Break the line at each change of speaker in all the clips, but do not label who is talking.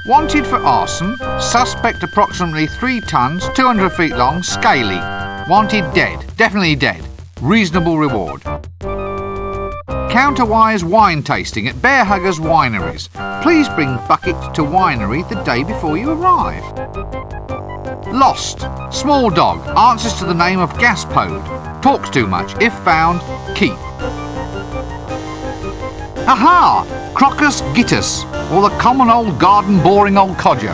Wanted for arson, suspect approximately 3 tons, 200 feet long, scaly. Wanted dead, definitely dead. Reasonable reward. Counterwise wine tasting at Bear Huggers Wineries. Please bring bucket to winery the day before you arrive. Lost. Small dog. Answers to the name of Gaspode. Talks too much. If found, keep. Aha! Crocus gittus, or the common old garden boring old codger.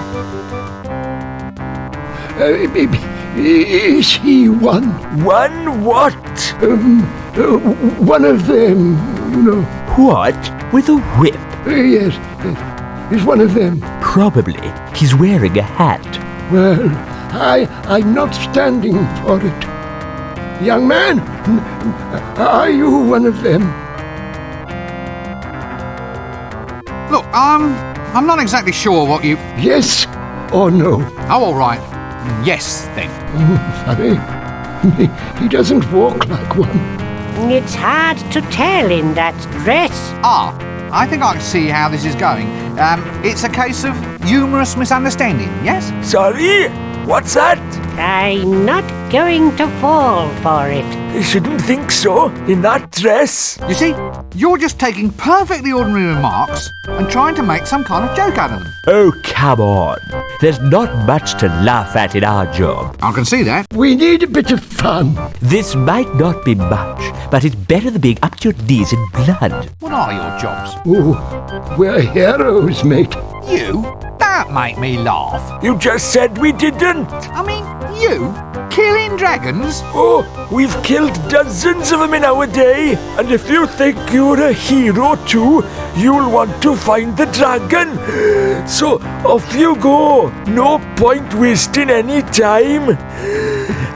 Is he one?
One what?
One of them, you know.
What? With a whip?
Yes, he's one of them.
Probably. He's wearing a hat.
Well, I'm not standing for it. Young man, are you one of them?
Look, I'm not exactly sure what you...
Yes or no?
Oh, all right. Yes, then.
Funny. He doesn't walk like one.
It's hard to tell in that dress.
Ah, I think I can see how this is going. It's a case of humorous misunderstanding, yes?
Sorry? What's that?
I'm not going to fall for it.
You shouldn't think so, in that dress.
You see, you're just taking perfectly ordinary remarks and trying to make some kind of joke out of them.
Oh, come on. There's not much to laugh at in our job.
I can see that.
We need a bit of fun.
This might not be much, but it's better than being up to your knees in blood.
What are your jobs?
Oh, we're heroes, mate.
You? Don't make me laugh.
You just said we didn't.
I mean, you? Killing dragons?
Oh, we've killed dozens of them in our day, and if you think you're a hero too, you'll want to find the dragon. So off you go. No point wasting any time.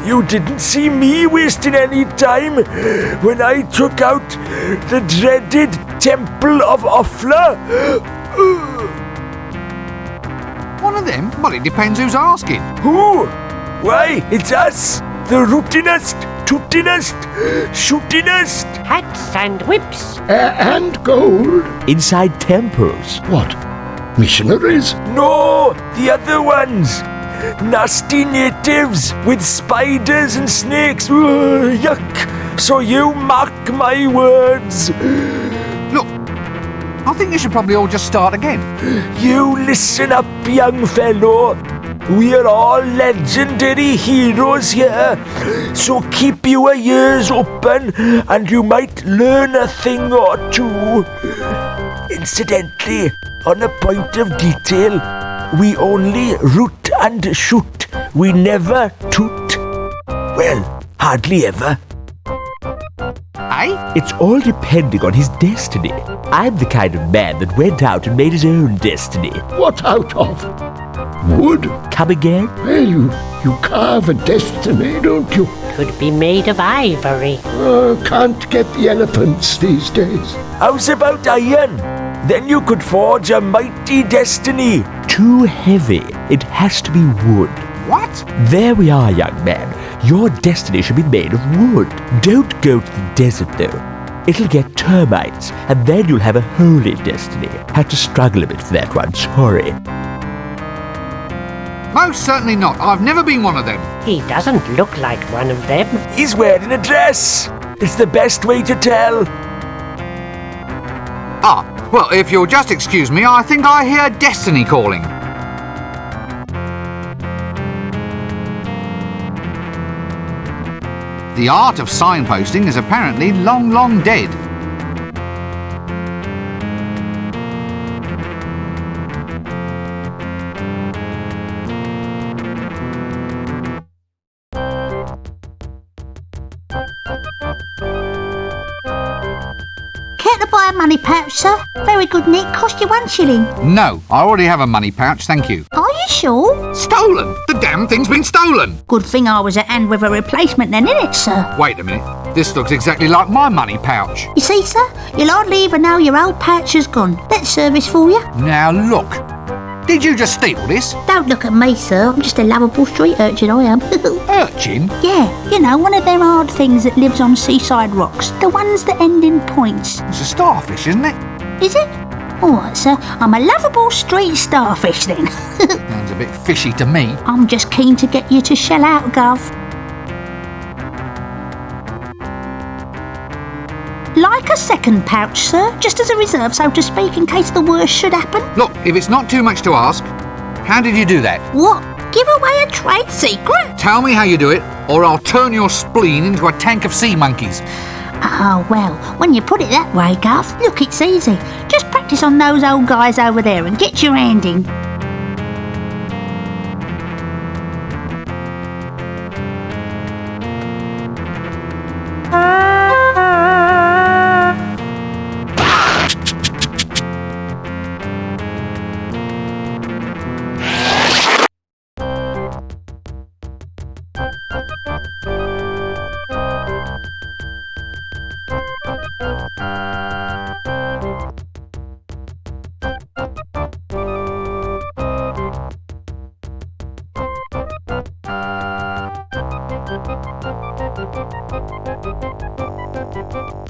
You didn't see me wasting any time when I took out the dreaded Temple of Offla.
One of them? Well, it depends who's asking.
Who? Why, it's us, the rootinest, tootinest, shootinest.
Hats and whips.
And gold.
Inside temples.
What? Missionaries?
No, the other ones. Nasty natives with spiders and snakes. Ugh, yuck. So you mark my words.
Look, I think you should probably all just start again.
You listen up, young fellow. We're all legendary heroes here, so keep your ears open and you might learn a thing or two. Incidentally, on a point of detail, we only root and shoot. We never toot. Well, hardly ever.
Eh?
It's all depending on his destiny. I'm the kind of man that went out and made his own destiny.
What out of? Wood?
Come again?
Well, you carve a destiny, don't you?
Could be made of ivory.
Can't get the elephants these days.
How's about iron? Then you could forge a mighty destiny. Too heavy. It has to be wood.
What?
There we are, young man. Your destiny should be made of wood. Don't go to the desert, though. It'll get termites, and then you'll have a holy destiny. Had to struggle a bit for that one, sorry.
Most certainly not. I've never been one of them.
He doesn't look like one of them.
He's wearing a dress. It's the best way to tell.
Ah, well, if you'll just excuse me, I think I hear destiny calling. The art of signposting is apparently long, long dead.
Care to buy a money pouch, sir? Very good, Nick. Cost you 1 shilling.
No, I already have a money pouch, thank you.
Are you sure?
Stolen! The damn thing's been stolen!
Good thing I was at hand with a replacement then, innit, sir?
Wait a minute, this looks exactly like my money pouch.
You see, sir? You'll hardly even know your old pouch has gone. That service for you.
Now look, Did you just steal this?
Don't look at me, sir. I'm just a lovable street urchin, I am.
Urchin?
Yeah, you know, one of them hard things that lives on seaside rocks. The ones that end in points.
It's a starfish, isn't it?
Is it? All right, sir. I'm a lovable street starfish, then.
Sounds a bit fishy to me.
I'm just keen to get you to shell out, Gov. Like a second pouch, sir, just as a reserve, so to speak, in case the worst should happen.
Look, if it's not too much to ask, how did you do that?
What? Give away a trade secret?
Tell me how you do it, or I'll turn your spleen into a tank of sea monkeys.
Oh, well, when you put it that way, Gov, look, it's easy. Just practice on those old guys over there and get your hand in.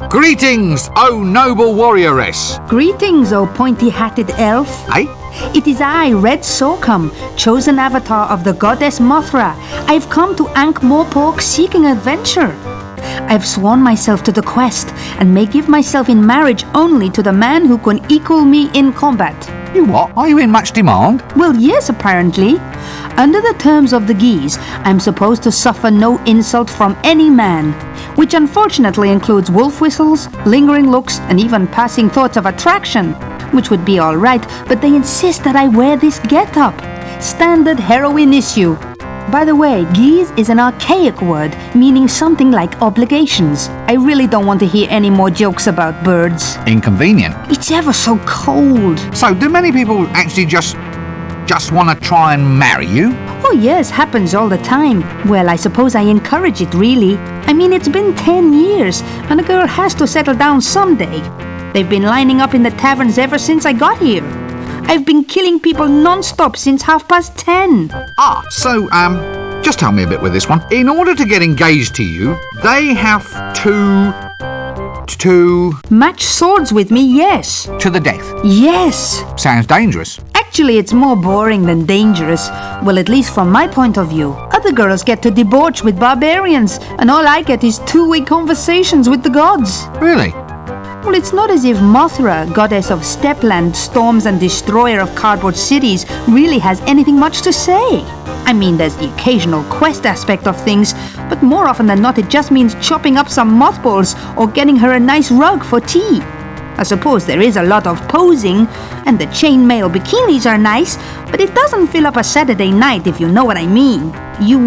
Greetings, O noble warrioress.
Greetings, O pointy-hatted elf.
Eh?
It is I, Red Sorghum, chosen avatar of the goddess Mothra. I've come to Ankh-Morpork seeking adventure. I've sworn myself to the quest and may give myself in marriage only to the man who can equal me in combat.
You what? Are you in much demand?
Well, yes, apparently. Under the terms of the Geese, I'm supposed to suffer no insult from any man, which unfortunately includes wolf whistles, lingering looks, and even passing thoughts of attraction, which would be all right, but they insist that I wear this get-up. Standard heroine issue. By the way, geese is an archaic word, meaning something like obligations. I really don't want to hear any more jokes about birds.
Inconvenient.
It's ever so cold.
So, do many people actually just want to try and marry you?
Oh yes, happens all the time. Well, I suppose I encourage it, really. I mean, it's been 10 years, and a girl has to settle down someday. They've been lining up in the taverns ever since I got here. I've been killing people non-stop since 10:30.
So, just tell me a bit with this one. In order to get engaged to you, they have to
Match swords with me, yes.
to the death.
Yes.
Sounds dangerous.
Actually, it's more boring than dangerous. Well, at least from my point of view. Other girls get to debauch with barbarians, and all I get is two-way conversations with the gods.
Really?
Well, it's not as if Mothra, goddess of Stepland, storms and destroyer of cardboard cities, really has anything much to say. I mean, there's the occasional quest aspect of things, but more often than not it just means chopping up some mothballs or getting her a nice rug for tea. I suppose there is a lot of posing, and the chainmail bikinis are nice, but it doesn't fill up a Saturday night, if you know what I mean. You,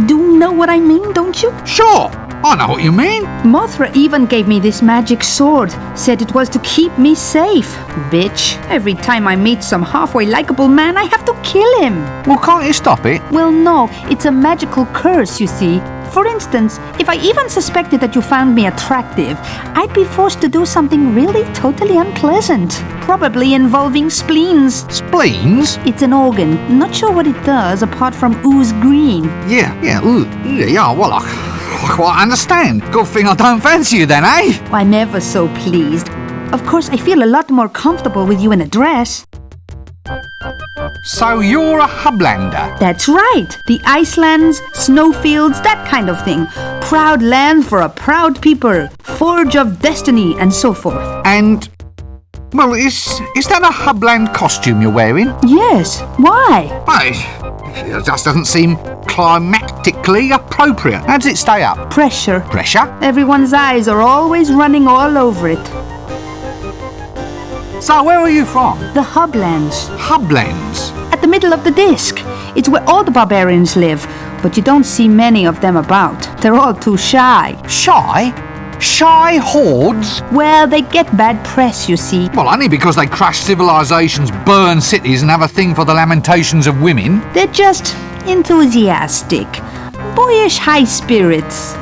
do know what I mean, don't you?
Sure, I know what you mean.
Mothra even gave me this magic sword, said it was to keep me safe. Bitch, every time I meet some halfway likable man, I have to kill him.
Well, can't you stop it?
Well, no, it's a magical curse, you see. For instance, if I even suspected that you found me attractive, I'd be forced to do something really totally unpleasant, probably involving spleens.
Spleens?
It's an organ, not sure what it does apart from ooze green.
Yeah, well, I quite understand. Good thing I don't fancy you then, eh?
I'm ever so pleased. Of course, I feel a lot more comfortable with you in a dress.
So you're a hublander?
That's right. The Icelands, snowfields, that kind of thing. Proud land for a proud people. Forge of destiny and so forth.
And, well, is that a hubland costume you're wearing?
Yes. Why?
Well, it just doesn't seem climatically appropriate. How does it stay up?
Pressure.
Pressure?
Everyone's eyes are always running all over it.
So where are you from?
The Hublands.
Hublands?
At the middle of the disc. It's where all the barbarians live, but you don't see many of them about. They're all too shy.
Shy? Shy hordes?
Well, they get bad press, you see.
Well, only because they crash civilizations, burn cities, and have a thing for the lamentations of women.
They're just enthusiastic. Boyish high spirits.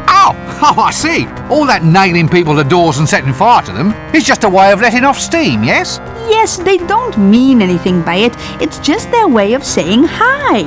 Oh, I see. All that nailing people to doors and setting fire to them is just a way of letting off steam, yes?
yes, they don't mean anything by it. It's just their way of saying hi.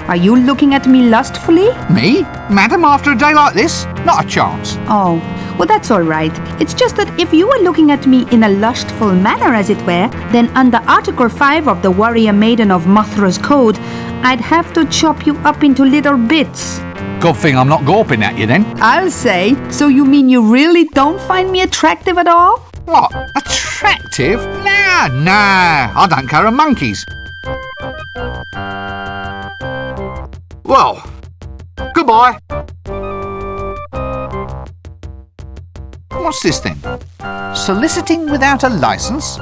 Are you looking at me lustfully?
Me? Madam, after a day like this? Not a chance.
Oh, well, that's all right. It's just that if you were looking at me in a lustful manner, as it were, then under Article 5 of the Warrior Maiden of Mothra's Code, I'd have to chop you up into little bits.
Good thing I'm not gawping at you then.
I'll say. So you mean you really don't find me attractive at all?
What? Attractive? Nah, I don't care a monkey's. Well, goodbye. What's this then? Soliciting without a licence?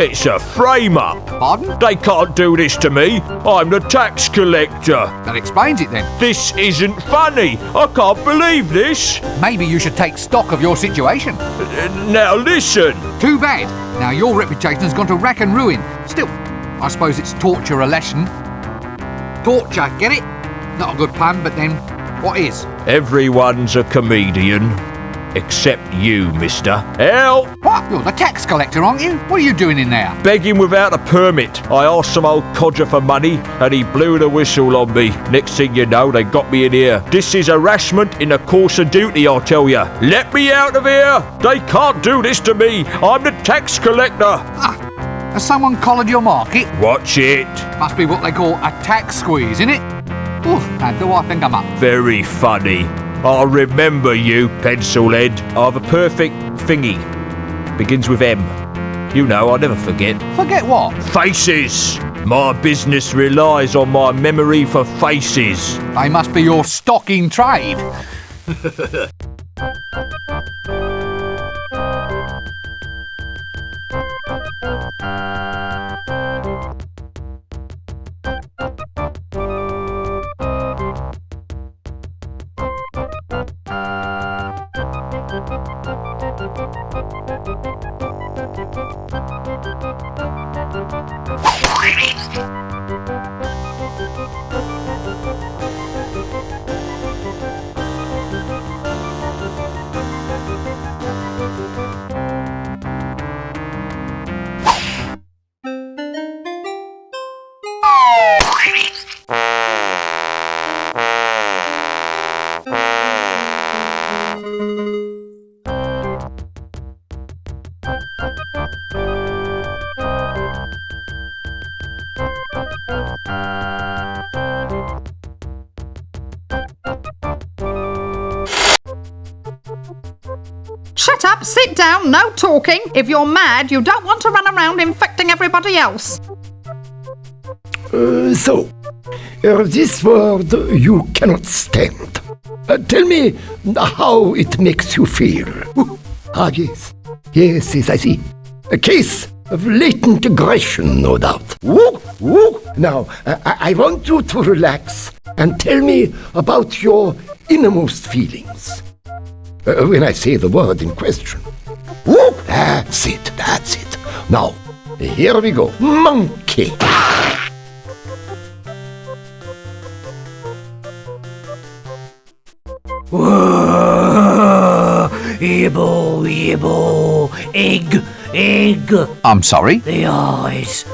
It's a frame-up.
Pardon?
They can't do this to me. I'm the tax collector.
That explains it then.
This isn't funny. I can't believe this.
Maybe you should take stock of your situation.
Now listen.
Too bad. Now your reputation has gone to rack and ruin. Still, I suppose it's torture a lesson. Torture, get it? Not a good plan, but then, what is?
Everyone's a comedian. Except you, mister. Help!
What? You're the tax collector, aren't you? What are you doing in there?
Begging without a permit. I asked some old codger for money and he blew the whistle on me. Next thing you know, they got me in here. This is harassment in the course of duty, I'll tell you. Let me out of here! They can't do this to me. I'm the tax collector.
Has someone collared your market?
Watch it.
Must be what they call a tax squeeze, innit? Oof, and do I think I'm up?
Very funny. I'll remember you, pencilhead. I've a perfect thingy. Begins with M. You know, I never forget.
Forget what?
Faces. My business relies on my memory for faces.
They must be your stock in trade.
Shut up, sit down, no talking. If you're mad, you don't want to run around infecting everybody else.
So, this word you cannot stand. Tell me how it makes you feel. Yes. Yes, I see. A case of latent aggression, no doubt. Now, I want you to relax and tell me about your innermost feelings. When I say the word in question. That's it. Now, here we go. Monkey.
Yibble, egg.
I'm sorry?
The eyes,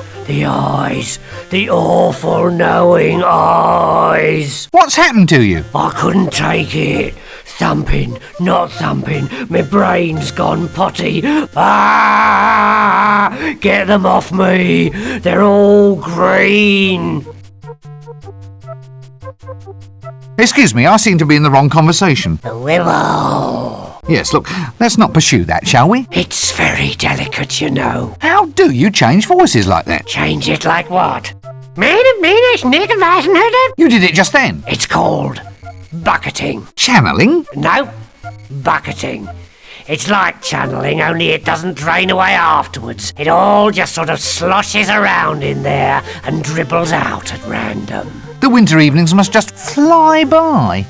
the awful knowing eyes.
What's happened to you?
I couldn't take it. Thumping, not thumping, my brain's gone potty. Ah! Get them off me. They're all green.
Excuse me, I seem to be in the wrong conversation.
The willow.
Yes, look, let's not pursue that, shall we?
It's very delicate, you know.
How do you change voices like that?
Change it like what?
You did it just then.
It's called bucketing.
Channeling?
No, bucketing. It's like channeling, only it doesn't drain away afterwards. It all just sort of sloshes around in there and dribbles out at random.
The winter evenings must just fly by.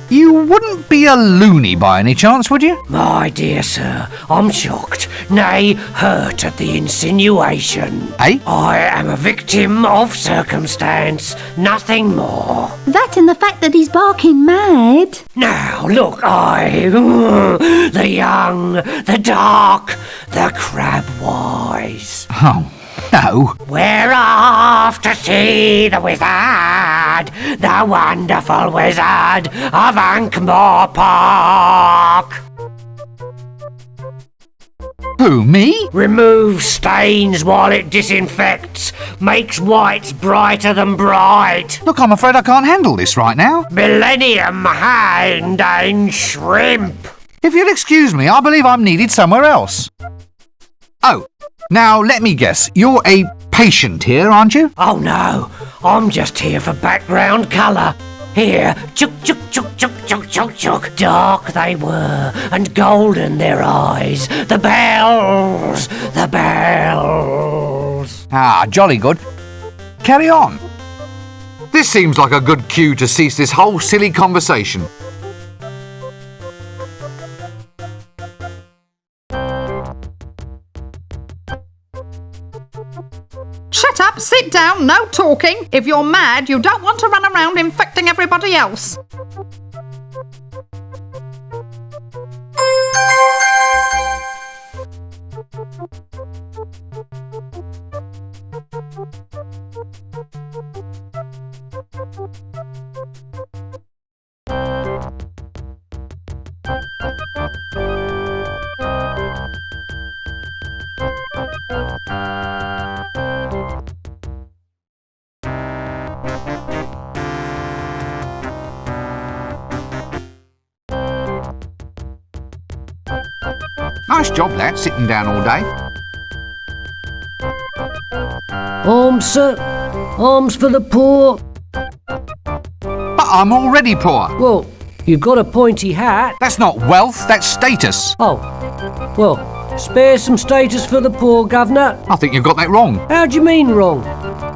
You wouldn't be a loony by any chance, would you?
My dear sir, I'm shocked, nay, hurt at the insinuation.
Eh?
I am a victim of circumstance, nothing more.
That and the fact that he's barking mad.
Now, look, the young, the dark, the crab-wise.
Oh, no.
We're off to see the wizard, the wonderful wizard of Ankh-Morpork.
Who, me?
Remove stains while it disinfects, makes whites brighter than bright.
Look, I'm afraid I can't handle this right now.
Millennium hand and shrimp.
If you'll excuse me, I believe I'm needed somewhere else. Oh, now let me guess. You're a patient here, aren't you?
Oh no, I'm just here for background colour. Here, chuk chuk chuk chuk chuk chuk chuk. Dark they were, and golden their eyes. The bells, the bells.
Ah, jolly good. Carry on. This seems like a good cue to cease this whole silly conversation.
Shut up, sit down, no talking. If you're mad, you don't want to run around infecting everybody else.
Nice job, lad, sitting down all day.
Alms, sir. Alms for the poor.
But I'm already poor.
Well, you've got a pointy hat.
That's not wealth, that's status.
Oh, well, spare some status for the poor, governor.
I think you've got that wrong.
How do you mean wrong?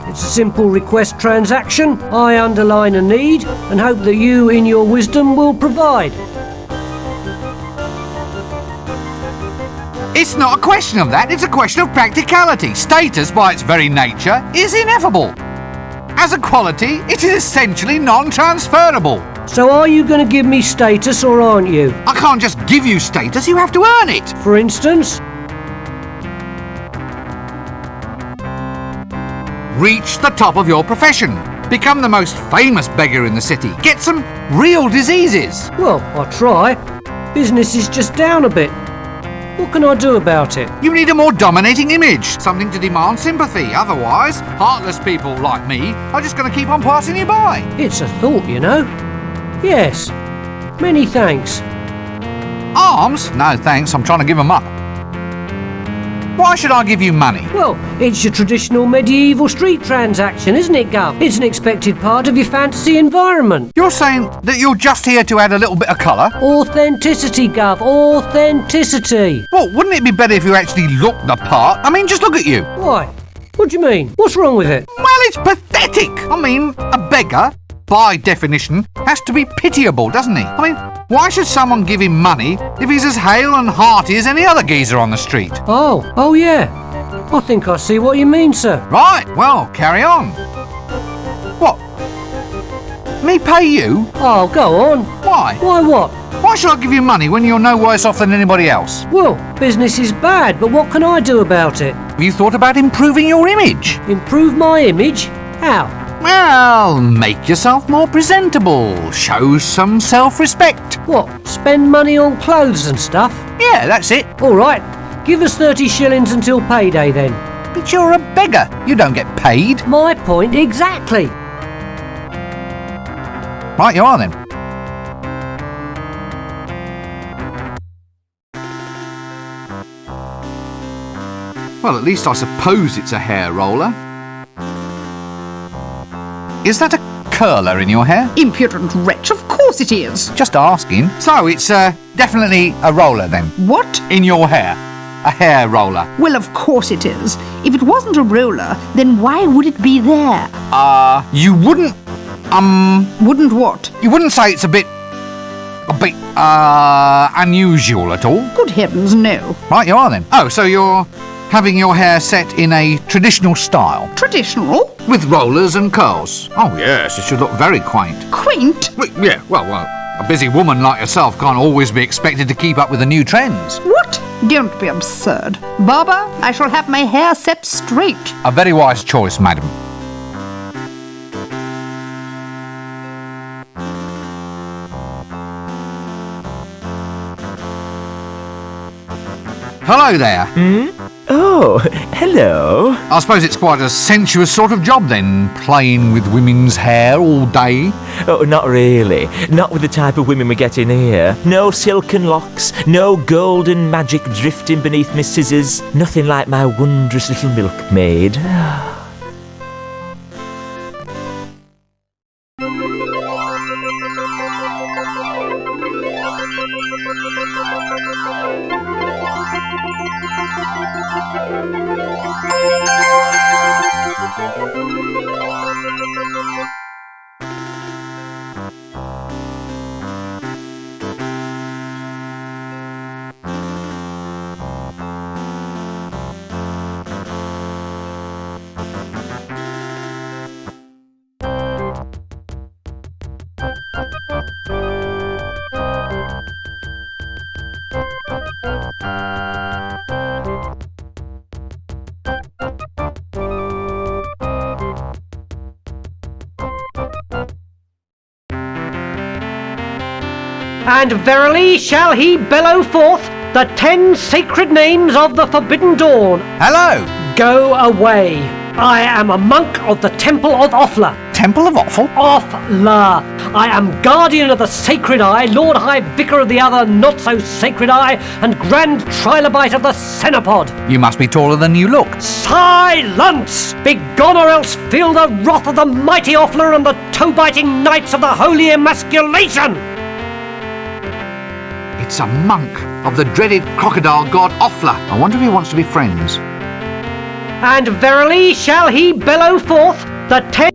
It's a simple request transaction. I underline a need and hope that you, in your wisdom, will provide.
It's not a question of that, it's a question of practicality. Status, by its very nature, is ineffable. As a quality, it is essentially non-transferable.
So are you going to give me status or aren't you?
I can't just give you status, you have to earn it.
For instance?
Reach the top of your profession. Become the most famous beggar in the city. Get some real diseases.
Well, I'll try. Business is just down a bit. What can I do about it?
You need a more dominating image, something to demand sympathy. Otherwise, heartless people like me are just going to keep on passing you by.
It's a thought, you know. Yes. Many thanks.
Arms? No, thanks. I'm trying to give them up. Why should I give you money?
Well, it's your traditional medieval street transaction, isn't it, Gov? It's an expected part of your fantasy environment.
You're saying that you're just here to add a little bit of colour?
Authenticity, Gov. Authenticity.
Well, wouldn't it be better if you actually looked the part? I mean, just look at you.
Why? What do you mean? What's wrong with it?
Well, it's pathetic. I mean, a beggar, by definition, has to be pitiable, doesn't he? I mean, why should someone give him money if he's as hale and hearty as any other geezer on the street?
Oh yeah. I think I see what you mean, sir.
Right, well, carry on. What? Me pay you?
Oh, go on.
Why?
Why what?
Why should I give you money when you're no worse off than anybody else?
Well, business is bad, but what can I do about it?
Have you thought about improving your image?
Improve my image? How?
Well, make yourself more presentable. Show some self-respect.
What, spend money on clothes and stuff?
Yeah, that's it.
All right, give us 30 shillings until payday then.
But you're a beggar. You don't get paid.
My point exactly.
Right, you are then. Well, at least I suppose it's a hair roller. Is that a curler in your hair?
Impudent wretch, of course it is.
Just asking. So it's definitely a roller then?
What?
In your hair. A hair roller.
Well, of course it is. If it wasn't a roller, then why would it be there?
You wouldn't...
Wouldn't what?
You wouldn't say it's a bit... a bit, unusual at all?
Good heavens, no.
Right, you are then. Oh, so you're having your hair set in a traditional style?
Traditional?
With rollers and curls? Oh, yes, it should look very quaint.
Quaint?
Well, a busy woman like yourself can't always be expected to keep up with the new trends.
What? Don't be absurd. Barber, I shall have my hair set straight.
A very wise choice, madam. Hello there.
Oh, hello.
I suppose it's quite a sensuous sort of job then, playing with women's hair all day.
Oh, not really. Not with the type of women we get in here. No silken locks, no golden magic drifting beneath my scissors. Nothing like my wondrous little milkmaid.
And verily shall he bellow forth the 10 sacred names of the Forbidden Dawn.
Hello.
Go away. I am a monk of the Temple of Offla.
Temple of Offal?
Offla. I am guardian of the Sacred Eye, Lord High Vicar of the other not-so-sacred Eye, and Grand Trilobite of the Cenopod.
You must be taller than you look.
Silence! Begone, or else feel the wrath of the mighty Offla and the toe-biting knights of the Holy Emasculation!
It's a monk of the dreaded crocodile god Offla. I wonder if he wants to be friends.
And verily shall he bellow forth the 10...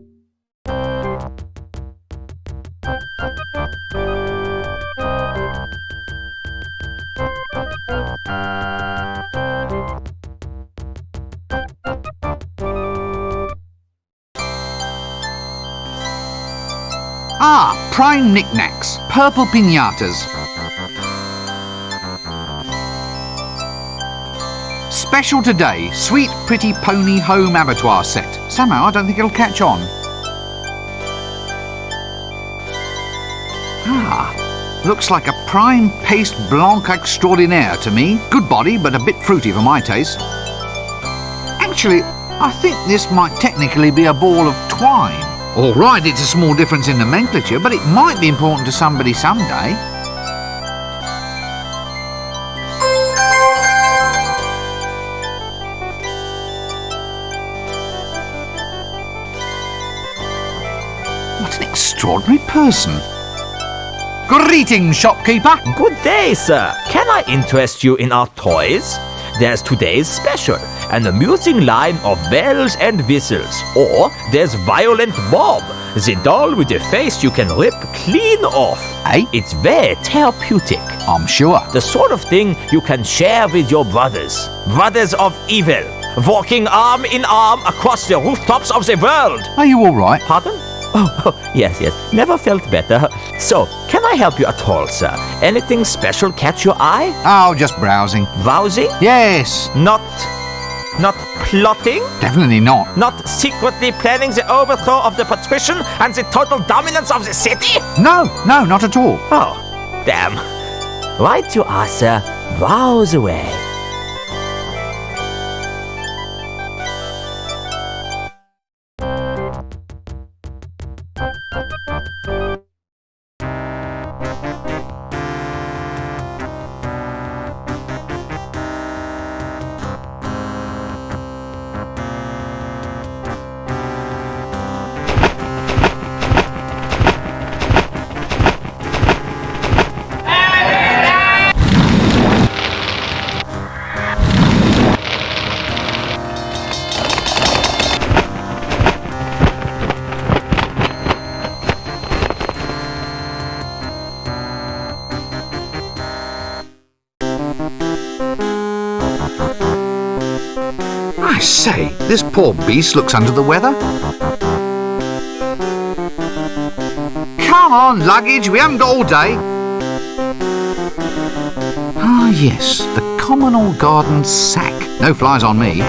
Ah, prime knickknacks, purple piñatas. Special today, sweet pretty pony home abattoir set. Somehow I don't think it'll catch on. Ah, looks like a prime paste blanc extraordinaire to me. Good body, but a bit fruity for my taste. Actually, I think this might technically be a ball of twine. All right, it's a small difference in nomenclature, but it might be important to somebody someday. What an extraordinary person. Greetings, shopkeeper.
Good day, sir. Can I interest you in our toys? There's today's special, an amusing line of bells and whistles. Or there's Violent Bob, the doll with a face you can rip clean off.
Eh?
It's very therapeutic.
I'm sure.
The sort of thing you can share with your brothers. Brothers of evil, walking arm in arm across the rooftops of the world.
Are you all right?
Pardon? Oh, yes. Never felt better. So, can I help you at all, sir? Anything special catch your eye?
Oh, just browsing.
Browsing?
Yes.
Not plotting?
Definitely not.
Not secretly planning the overthrow of the patrician and the total dominance of the city?
No, not at all.
Oh, damn. Right you are, sir. Browse away.
I say, this poor beast looks under the weather. Come on, luggage, we haven't got all day. Ah, yes, the common or garden sack. No flies on me.